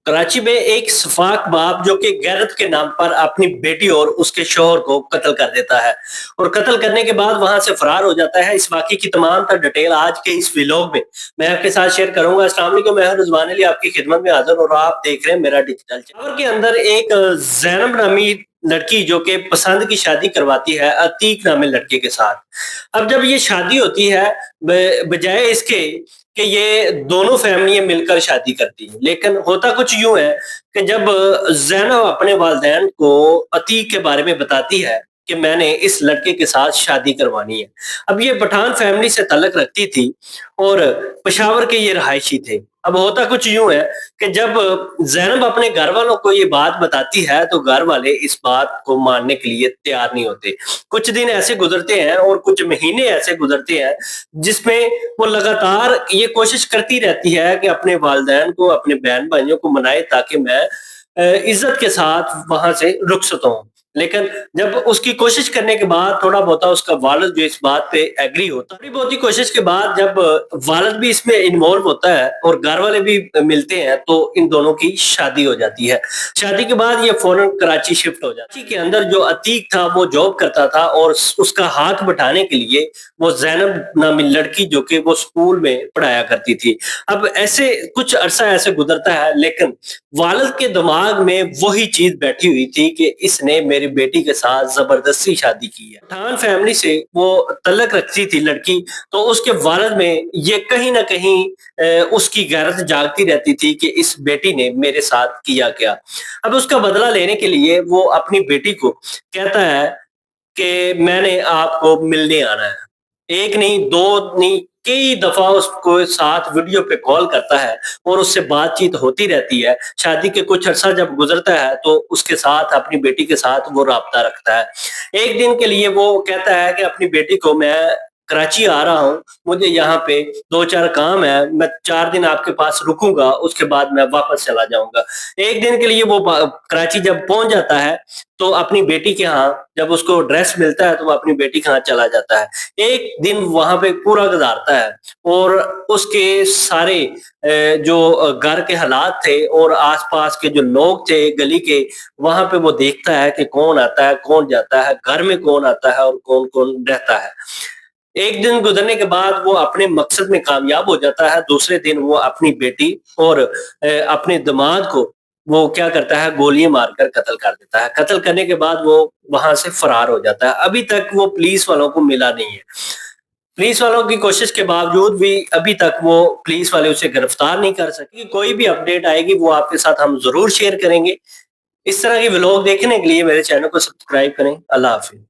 कराची में एक सफाक बाप जो कि गैरत के नाम पर अपनी बेटी और उसके शोहर को कत्ल कर देता है और कत्ल करने के बाद वहां से फरार हो जाता है। इस वाकये की तमाम तर डिटेल आज के इस व्लॉग में मैं आपके साथ शेयर करूंगा। अस्सलाम वालेकुम, मैं हूं रिजवान अली आपकी खिदमत में हाजिर और आप देख रहे हैं मेरा डिजिटल चैनल। के अंदर एक जैनब नामी लड़की जो कि पसंद की शादी करवाती है अतीक नामे लड़के के साथ। अब जब ये शादी होती है, बजाय इसके कि ये दोनों फैमिलियां मिलकर शादी करती हैं, लेकिन होता कुछ यूं है कि जब ज़ैनब अपने वालिदैन को अतीक के बारे में बताती है कि मैंने इस लड़के के साथ शादी करवानी है। अब ये पठान फैमिली से ताल्लुक रखती थी और पेशावर के ये रहायशी थे। अब होता कुछ यूं है कि जब ज़ैनब अपने घर वालों को ये बात बताती है तो घर वाले इस बात को मानने के लिए तैयार नहीं होते। कुछ दिन ऐसे गुजरते हैं और कुछ महीने ऐसे गुजरते हैं जिसमें वो लगातार ये कोशिश करती रहती है कि अपने वालिदैन को, अपने बहन भाइयों को मनाए ताकि मैं इज्जत के साथ वहां से रुखसत हूँ। लेकिन जब उसकी कोशिश करने के बाद थोड़ा बहुत उसका वालिद जो इस बात पे एग्री होता है, थोड़ी बहुत कोशिश के बाद जब वालिद भी इसमें इन्वॉल्व होता है और घर वाले भी मिलते हैं तो इन दोनों की शादी हो जाती है। शादी के बाद ये फौरन कराची शिफ्ट हो जाता है। कराची के अंदर जो अतीक था वो जॉब करता था और उसका हाथ बटाने के लिए वो ज़ैनब नामी लड़की जो कि वो स्कूल में पढ़ाया करती थी। अब ऐसे कुछ अरसा ऐसे गुजरता है, लेकिन वालिद के दिमाग में वही चीज बैठी हुई थी कि इसने मेरी बेटी के साथ जबरदस्ती शादी की है। पठान फैमिली से वो तल्लक रखती थी लड़की, तो उसके वालिद में ये कहीं ना कहीं उसकी गैरत जागती रहती थी कि इस बेटी ने मेरे साथ किया क्या। अब उसका बदला लेने के लिए वो अपनी बेटी को कहता है कि मैंने आपको मिलने आना है। एक नहीं, दो नहीं, कई दफा उसको साथ वीडियो पे कॉल करता है और उससे बातचीत होती रहती है। शादी के कुछ अरसा जब गुजरता है तो उसके साथ, अपनी बेटी के साथ वो राब्ता रखता है। एक दिन के लिए वो कहता है कि अपनी बेटी को मैं कराची आ रहा हूँ, मुझे यहाँ पे 2-4 काम है, मैं 4 दिन आपके पास रुकूंगा, उसके बाद मैं वापस चला जाऊंगा। एक दिन के लिए वो कराची जब पहुंच जाता है तो अपनी बेटी के यहाँ जब उसको ड्रेस मिलता है तो वो अपनी बेटी के यहाँ चला जाता है। एक दिन वहां पे पूरा गुजारता है और उसके सारे जो घर के हालात थे और आसपास के जो लोग थे गली के, वहां पे वो देखता है कि कौन आता है, कौन जाता है, घर में कौन आता है और कौन कौन रहता है। एक दिन गुजरने के बाद वो अपने मकसद में कामयाब हो जाता है। दूसरे दिन वो अपनी बेटी और अपने दामाद को वो क्या करता है, गोलियां मारकर कत्ल कर देता है। कत्ल करने के बाद वो वहां से फरार हो जाता है। अभी तक वो पुलिस वालों को मिला नहीं है। पुलिस वालों की कोशिश के बावजूद भी अभी तक वो पुलिस वाले उसे गिरफ्तार नहीं कर सके। कोई भी अपडेट आएगी वो आपके साथ हम जरूर शेयर करेंगे। इस तरह की व्लॉग देखने के लिए मेरे चैनल को सब्सक्राइब करें। अल्लाह हाफिज।